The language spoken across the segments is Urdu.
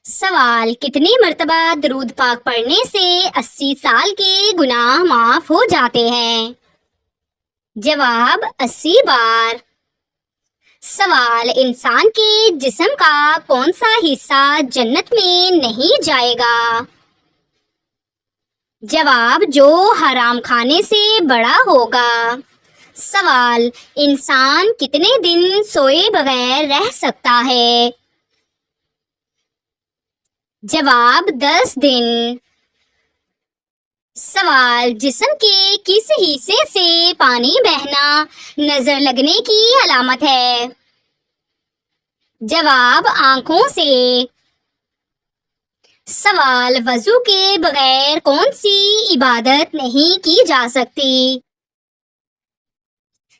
سوال: کتنی مرتبہ درود پاک پڑھنے سے 80 سال کے گناہ معاف ہو جاتے ہیں؟ جواب: 80 بار۔ سوال: انسان کے جسم کا کون سا حصہ جنت میں نہیں جائے گا؟ جواب: جو حرام کھانے سے بڑا ہوگا۔ سوال: انسان کتنے دن سوئے بغیر رہ سکتا ہے؟ جواب: 10 دن۔ سوال: جسم کے کس حصے سے پانی بہنا نظر لگنے کی علامت ہے؟ جواب: آنکھوں سے۔ سوال: وضو کے بغیر کون سی عبادت نہیں کی جا سکتی؟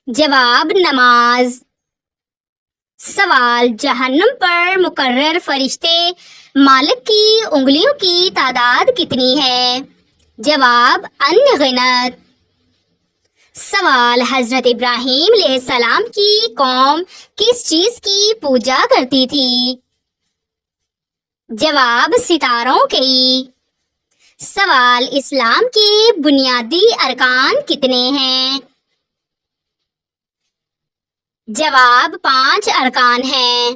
جواب: نماز۔ سوال: جہنم پر مقرر فرشتے مالک کی انگلیوں کی تعداد کتنی ہے؟ جواب: انگنت۔ سوال: حضرت ابراہیم علیہ السلام کی قوم کس چیز کی پوجا کرتی تھی؟ جواب: ستاروں کی۔ سوال: اسلام کے بنیادی ارکان کتنے ہیں؟ جواب: 5 ارکان ہیں۔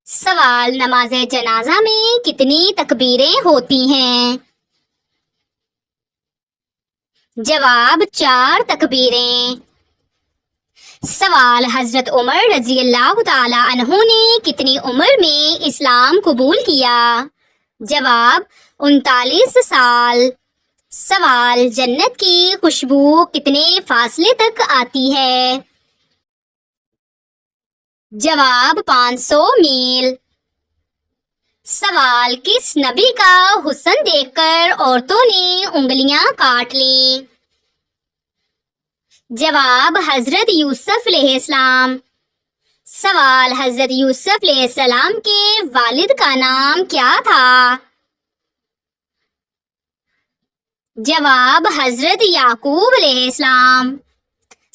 سوال: نماز جنازہ میں کتنی تکبیریں ہوتی ہیں؟ جواب: 4 تکبیریں۔ سوال: حضرت عمر رضی اللہ تعالی عنہ نے کتنی عمر میں اسلام قبول کیا؟ جواب: 39 سال۔ سوال: جنت کی خوشبو کتنے فاصلے تک آتی ہے؟ جواب: 500 میل۔ سوال: کس نبی کا حسن دیکھ کر عورتوں نے انگلیاں کاٹ لیں؟ جواب: حضرت یوسف علیہ السلام۔ سوال: حضرت یوسف علیہ السلام کے والد کا نام کیا تھا؟ جواب: حضرت یعقوب علیہ السلام۔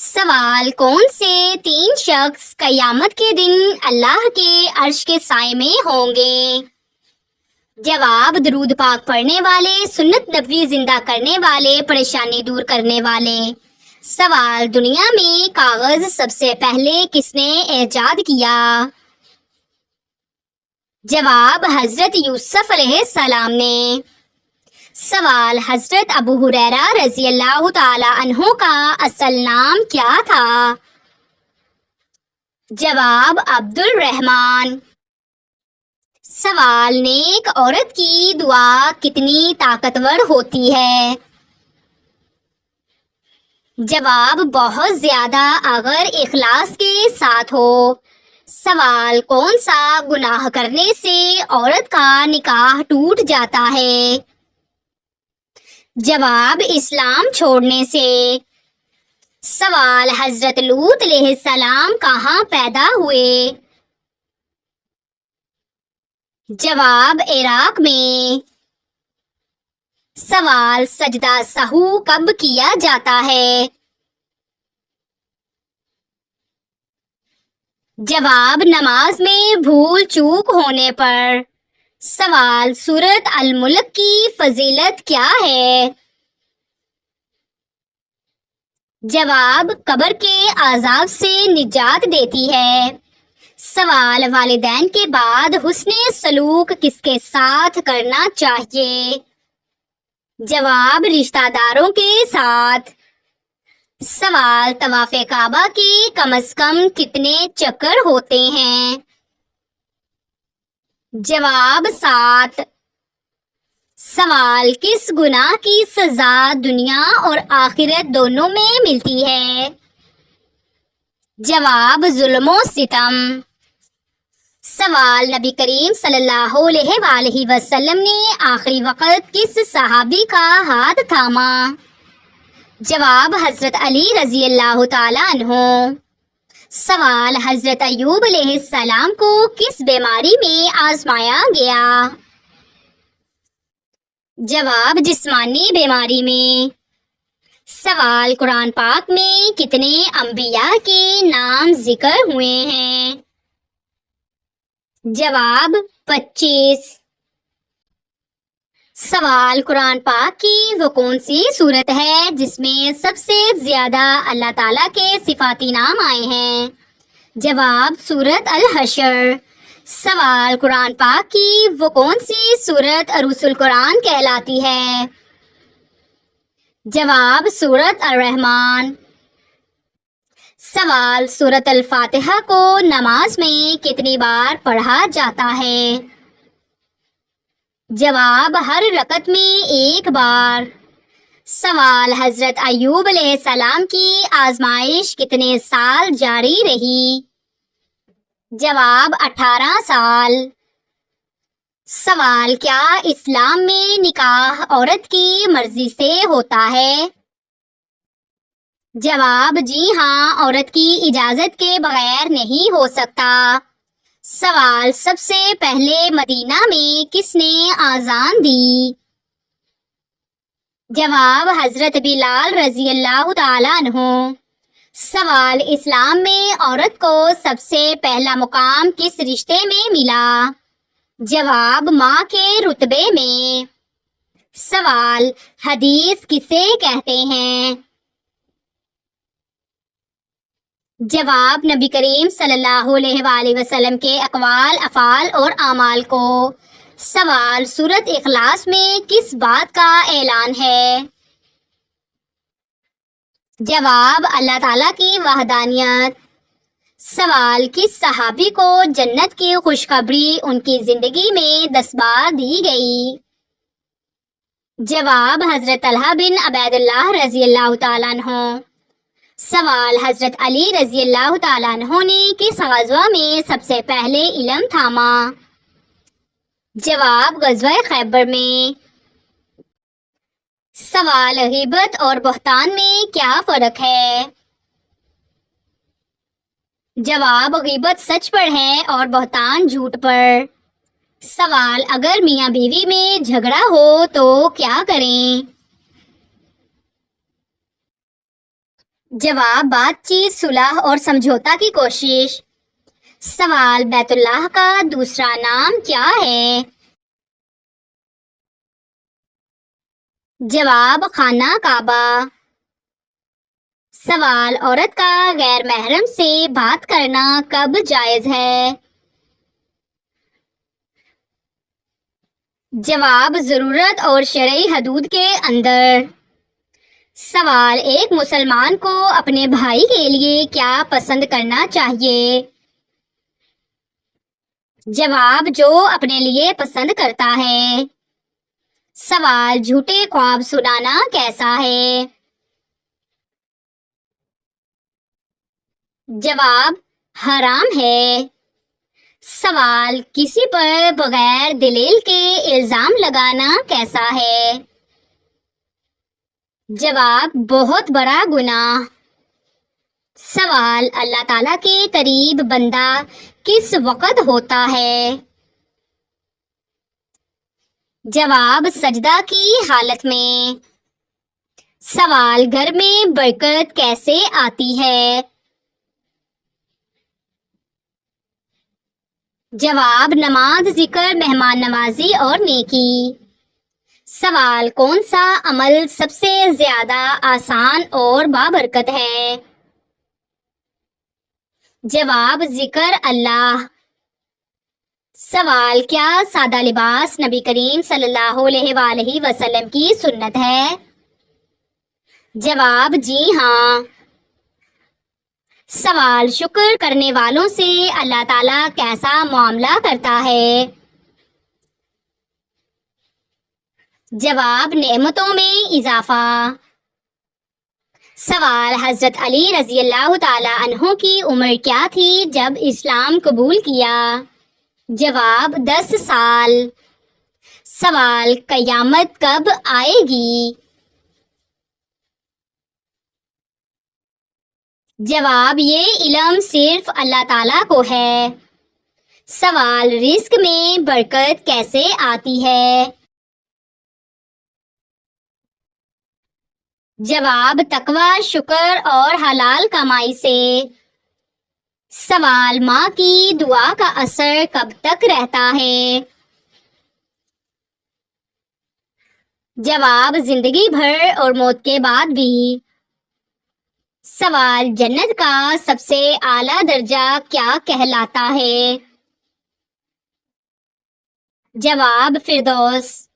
سوال: کون سے 3 شخص قیامت کے دن اللہ کے عرش کے سائے میں ہوں گے؟ جواب: درود پاک پڑھنے والے، سنت نبوی زندہ کرنے والے، پریشانی دور کرنے والے۔ سوال: دنیا میں کاغذ سب سے پہلے کس نے ایجاد کیا؟ جواب: حضرت یوسف علیہ السلام نے۔ سوال: حضرت ابو ہریرہ رضی اللہ تعالی عنہ کا اصل نام کیا تھا؟ جواب: عبد الرحمن۔ سوال: نیک عورت کی دعا کتنی طاقتور ہوتی ہے؟ جواب: بہت زیادہ، اگر اخلاص کے ساتھ ہو۔ سوال: کون سا گناہ کرنے سے عورت کا نکاح ٹوٹ جاتا ہے؟ جواب: اسلام چھوڑنے سے۔ سوال: حضرت لوط علیہ السلام کہاں پیدا ہوئے؟ جواب: عراق میں۔ سوال: سجدہ سہو کب کیا جاتا ہے؟ جواب: نماز میں بھول چوک ہونے پر۔ سوال: سورۃ الملک کی فضیلت کیا ہے؟ جواب: قبر کے عذاب سے نجات دیتی ہے۔ سوال: والدین کے بعد حسن سلوک کس کے ساتھ کرنا چاہیے؟ جواب: رشتہ داروں کے ساتھ۔ سوال: طواف کعبہ کے کم از کم کتنے چکر ہوتے ہیں؟ جواب: 7۔ سوال: کس گناہ کی سزا دنیا اور آخرت دونوں میں ملتی ہے؟ جواب: ظلم و ستم۔ سوال: نبی کریم صلی اللہ علیہ وآلہ وسلم نے آخری وقت کس صحابی کا ہاتھ تھاما؟ جواب: حضرت علی رضی اللہ تعالی عنہ۔ سوال: حضرت ایوب علیہ السلام کو کس بیماری میں آزمایا گیا؟ جواب: جسمانی بیماری میں۔ سوال: قرآن پاک میں کتنے انبیاء کے نام ذکر ہوئے ہیں؟ جواب: 25 سوال قرآن پاک کی وہ کون سی صورت ہے جس میں سب سے زیادہ اللہ تعالیٰ کے صفاتی نام آئے ہیں؟ جواب سورت الحشر۔ سوال قرآن پاک کی وہ کون سی صورت عروس القرآن کہلاتی ہے؟ جواب سورت الرحمن۔ سوال سورت الفاتحہ کو نماز میں کتنی بار پڑھا جاتا ہے؟ جواب ہر رکعت میں 1 بار۔ سوال حضرت ایوب علیہ السلام کی آزمائش کتنے سال جاری رہی؟ جواب 18 سال۔ سوال کیا اسلام میں نکاح عورت کی مرضی سے ہوتا ہے؟ جواب جی ہاں، عورت کی اجازت کے بغیر نہیں ہو سکتا۔ سوال سب سے پہلے مدینہ میں کس نے اذان دی؟ جواب حضرت بلال رضی اللہ تعالیٰ عنہ۔ سوال اسلام میں عورت کو سب سے پہلا مقام کس رشتے میں ملا؟ جواب ماں کے رتبے میں۔ سوال حدیث کسے کہتے ہیں؟ جواب نبی کریم صلی اللہ علیہ وآلہ وسلم کے اقوال، افعال اور اعمال کو۔ سوال سورت اخلاص میں کس بات کا اعلان ہے؟ جواب اللہ تعالیٰ کی وحدانیت۔ سوال کس صحابی کو جنت کی خوشخبری ان کی زندگی میں 10 بار دی گئی؟ جواب حضرت طلحہ بن عبید اللہ رضی اللہ تعالیٰ عنہ۔ سوال حضرت علی رضی اللہ تعالیٰ عنہ نے کس غزوہ میں سب سے پہلے علم تھاما؟ جواب غزوہ خیبر میں۔ سوال غیبت اور بہتان میں کیا فرق ہے؟ جواب غیبت سچ پر ہے اور بہتان جھوٹ پر۔ سوال اگر میاں بیوی میں جھگڑا ہو تو کیا کریں؟ جواب بات چیت، صلح اور سمجھوتا کی کوشش۔ سوال بیت اللہ کا دوسرا نام کیا ہے؟ جواب خانہ کعبہ۔ سوال عورت کا غیر محرم سے بات کرنا کب جائز ہے؟ جواب ضرورت اور شرعی حدود کے اندر۔ سوال ایک مسلمان کو اپنے بھائی کے لیے کیا پسند کرنا چاہیے؟ جواب جو اپنے لیے پسند کرتا ہے۔ سوال جھوٹے خواب سنانا کیسا ہے؟ جواب حرام ہے۔ سوال کسی پر بغیر دلیل کے الزام لگانا کیسا ہے؟ جواب بہت بڑا گناہ۔ سوال اللہ تعالیٰ کے قریب بندہ کس وقت ہوتا ہے؟ جواب سجدہ کی حالت میں۔ سوال گھر میں برکت کیسے آتی ہے؟ جواب نماز، ذکر، مہمان نوازی اور نیکی۔ سوال کون سا عمل سب سے زیادہ آسان اور بابرکت ہے؟ جواب ذکر اللہ۔ سوال کیا سادہ لباس نبی کریم صلی اللہ علیہ وآلہ وسلم کی سنت ہے؟ جواب جی ہاں۔ سوال شکر کرنے والوں سے اللہ تعالیٰ کیسا معاملہ کرتا ہے؟ جواب نعمتوں میں اضافہ۔ سوال حضرت علی رضی اللہ تعالی عنہ کی عمر کیا تھی جب اسلام قبول کیا؟ جواب 10 سال۔ سوال قیامت کب آئے گی؟ جواب یہ علم صرف اللہ تعالیٰ کو ہے۔ سوال رزق میں برکت کیسے آتی ہے؟ جواب تقوی، شکر اور حلال کمائی سے۔ سوال، ماں کی دعا کا اثر کب تک رہتا ہے؟ جواب، زندگی بھر اور موت کے بعد بھی۔ سوال، جنت کا سب سے اعلیٰ درجہ کیا کہلاتا ہے؟ جواب، فردوس۔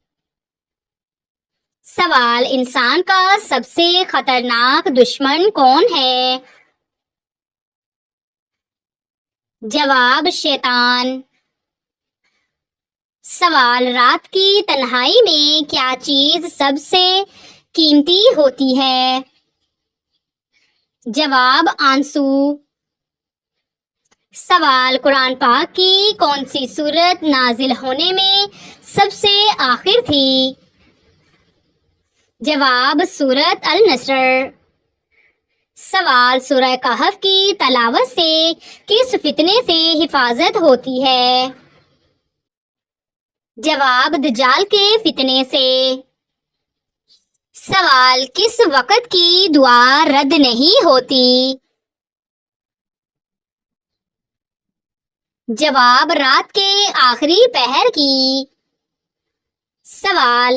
سوال، انسان کا سب سے خطرناک دشمن کون ہے؟ جواب، شیطان۔ سوال، رات کی تنہائی میں کیا چیز سب سے قیمتی ہوتی ہے؟ جواب، آنسو۔ سوال، قرآن پاک کی کون سی سورت نازل ہونے میں سب سے آخر تھی؟ جواب، سورت النصر۔ سوال، سورہ کہف کی تلاوت سے کس فتنے سے حفاظت ہوتی ہے؟ جواب، دجال کے فتنے سے۔ سوال، کس وقت کی دعا رد نہیں ہوتی؟ جواب، رات کے آخری پہر کی۔ سوال،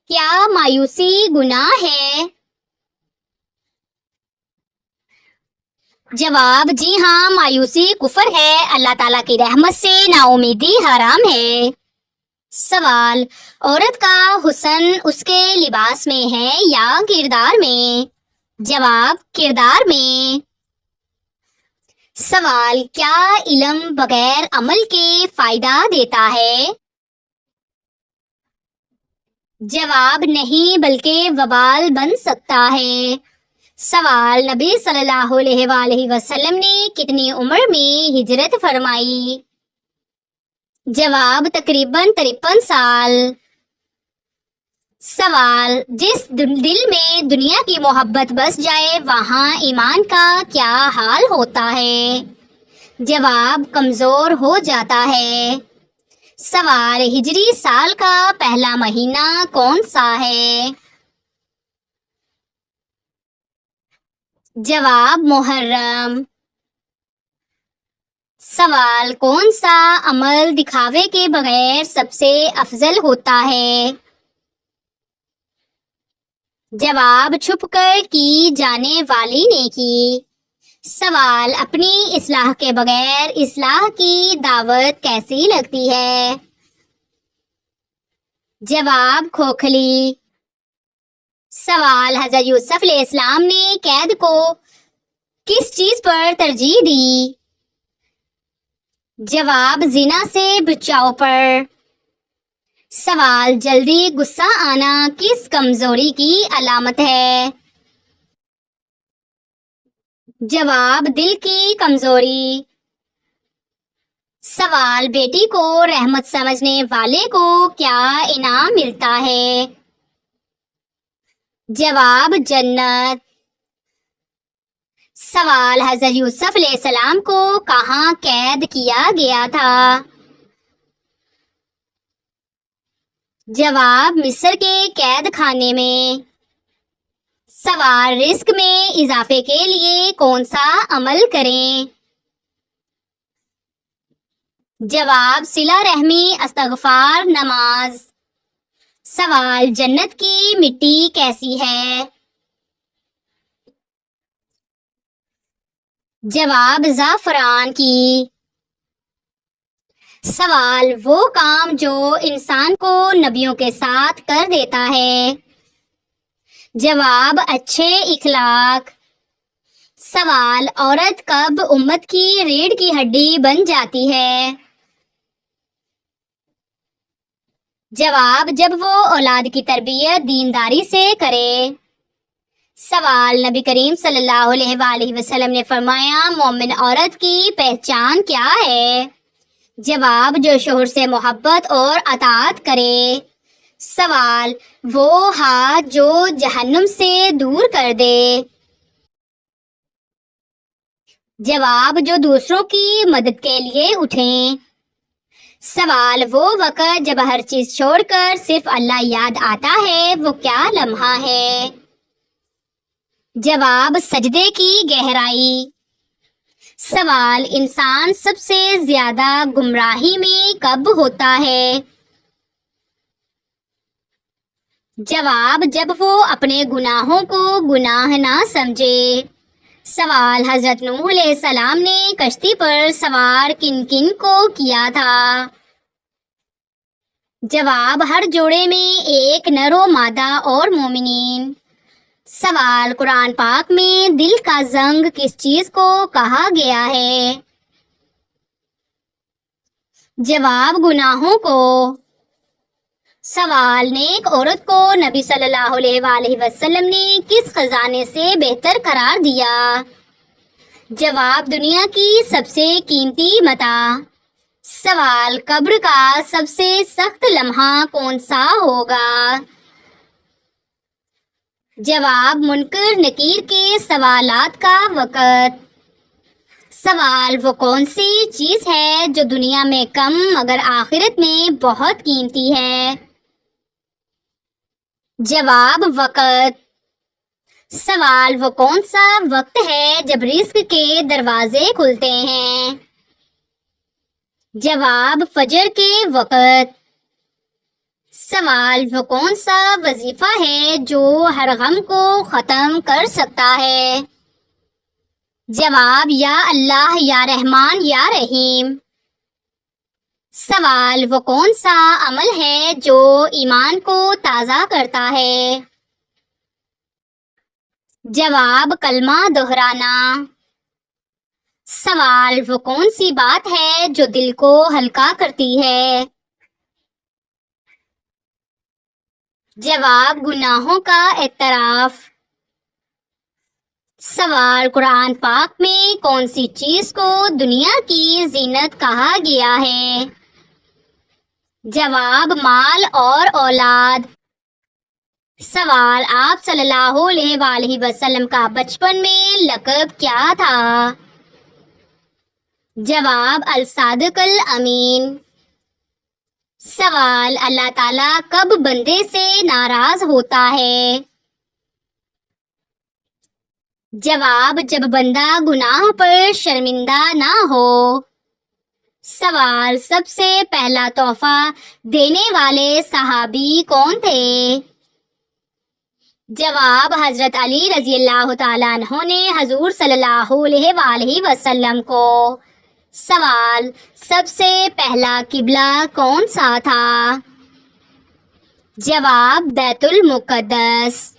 کیا مایوسی گناہ ہے؟ جواب، جی ہاں، مایوسی کفر ہے، اللہ تعالیٰ کی رحمت سے نا امیدی حرام ہے۔ سوال، عورت کا حسن اس کے لباس میں ہے یا کردار میں؟ جواب، کردار میں۔ سوال، کیا علم بغیر عمل کے فائدہ دیتا ہے؟ جواب، نہیں بلکہ وبال بن سکتا ہے۔ سوال، نبی صلی اللہ علیہ وآلہ وسلم نے کتنی عمر میں ہجرت فرمائی؟ جواب، تقریباً 53 سال۔ سوال، جس دل میں دنیا کی محبت بس جائے وہاں ایمان کا کیا حال ہوتا ہے؟ جواب، کمزور ہو جاتا ہے۔ سوال، ہجری سال کا پہلا مہینہ کون سا ہے؟ جواب، محرم۔ سوال، کون سا عمل دکھاوے کے بغیر سب سے افضل ہوتا ہے؟ جواب، چھپ کر کی جانے والی نیکی۔ سوال، اپنی اصلاح کے بغیر اصلاح کی دعوت کیسی لگتی ہے؟ جواب، کھوکھلی۔ سوال، حضرت یوسف علیہ السلام نے قید کو کس چیز پر ترجیح دی؟ جواب، زنا سے بچاؤ پر۔ سوال، جلدی غصہ آنا کس کمزوری کی علامت ہے؟ جواب، دل کی کمزوری۔ سوال، بیٹی کو رحمت سمجھنے والے کو کیا انعام ملتا ہے؟ جواب، جنت۔ سوال، حضرت یوسف علیہ السلام کو کہاں قید کیا گیا تھا؟ جواب، مصر کے قید خانے میں۔ سوال، رزق میں اضافے کے لیے کون سا عمل کریں؟ جواب، صلہ رحمی، استغفار، نماز۔ سوال، جنت کی مٹی کیسی ہے؟ جواب، زعفران کی۔ سوال، وہ کام جو انسان کو نبیوں کے ساتھ کر دیتا ہے؟ جواب، اچھے اخلاق۔ سوال، عورت کب امت کی ریڑھ کی ہڈی بن جاتی ہے؟ جواب، جب وہ اولاد کی تربیت دینداری سے کرے۔ سوال، نبی کریم صلی اللہ علیہ وآلہ وسلم نے فرمایا، مومن عورت کی پہچان کیا ہے؟ جواب، جو شوہر سے محبت اور اطاعت کرے۔ سوال، وہ ہاتھ جو جہنم سے دور کر دے۔ جواب، جو دوسروں کی مدد کے لیے اٹھیں۔ سوال، وہ وقت جب ہر چیز چھوڑ کر صرف اللہ یاد آتا ہے، وہ کیا لمحہ ہے؟ جواب، سجدے کی گہرائی۔ سوال: انسان سب سے زیادہ گمراہی میں کب ہوتا ہے؟ جواب: جب وہ اپنے گناہوں کو گناہ نہ سمجھے۔ سوال: حضرت نوح علیہ السلام نے کشتی پر سوار کن کن کو کیا تھا؟ جواب: ہر جوڑے میں ایک نر و مادہ اور مومنین۔ سوال: قرآن پاک میں دل کا زنگ کس چیز کو کہا گیا ہے؟ جواب: گناہوں کو۔ سوال: نیک عورت کو نبی صلی اللہ علیہ وآلہ وسلم نے کس خزانے سے بہتر قرار دیا؟ جواب: دنیا کی سب سے قیمتی متاع۔ سوال: قبر کا سب سے سخت لمحہ کون سا ہوگا؟ جواب: منکر نکیر کے سوالات کا وقت۔ سوال: وہ کون سی چیز ہے جو دنیا میں کم مگر آخرت میں بہت قیمتی ہے؟ جواب: وقت۔ سوال: وہ کون سا وقت ہے جب رزق کے دروازے کھلتے ہیں؟ جواب: فجر کے وقت۔ سوال: وہ کون سا وظیفہ ہے جو ہر غم کو ختم کر سکتا ہے؟ جواب: یا اللہ، یا رحمان، یا رحیم۔ سوال: وہ کون سا عمل ہے جو ایمان کو تازہ کرتا ہے؟ جواب: کلمہ دہرانا۔ سوال: وہ کون سی بات ہے جو دل کو ہلکا کرتی ہے؟ جواب: گناہوں کا اعتراف۔ سوال: قرآن پاک میں کون سی چیز کو دنیا کی زینت کہا گیا ہے؟ جواب: مال اور اولاد۔ سوال: آپ صلی اللہ علیہ وآلہ وسلم کا بچپن میں لقب کیا تھا؟ جواب: الصادق الامین۔ سوال: اللہ تعالیٰ کب بندے سے ناراض ہوتا ہے؟ جواب: جب بندہ گناہ پر شرمندہ نہ ہو۔ سوال: سب سے پہلا تحفہ دینے والے صحابی کون تھے؟ جواب: حضرت علی رضی اللہ تعالیٰ عنہ نے حضور صلی اللہ علیہ وآلہ وسلم کو۔ سوال: سب سے پہلا قبلہ کون سا تھا؟ جواب: بیت المقدس۔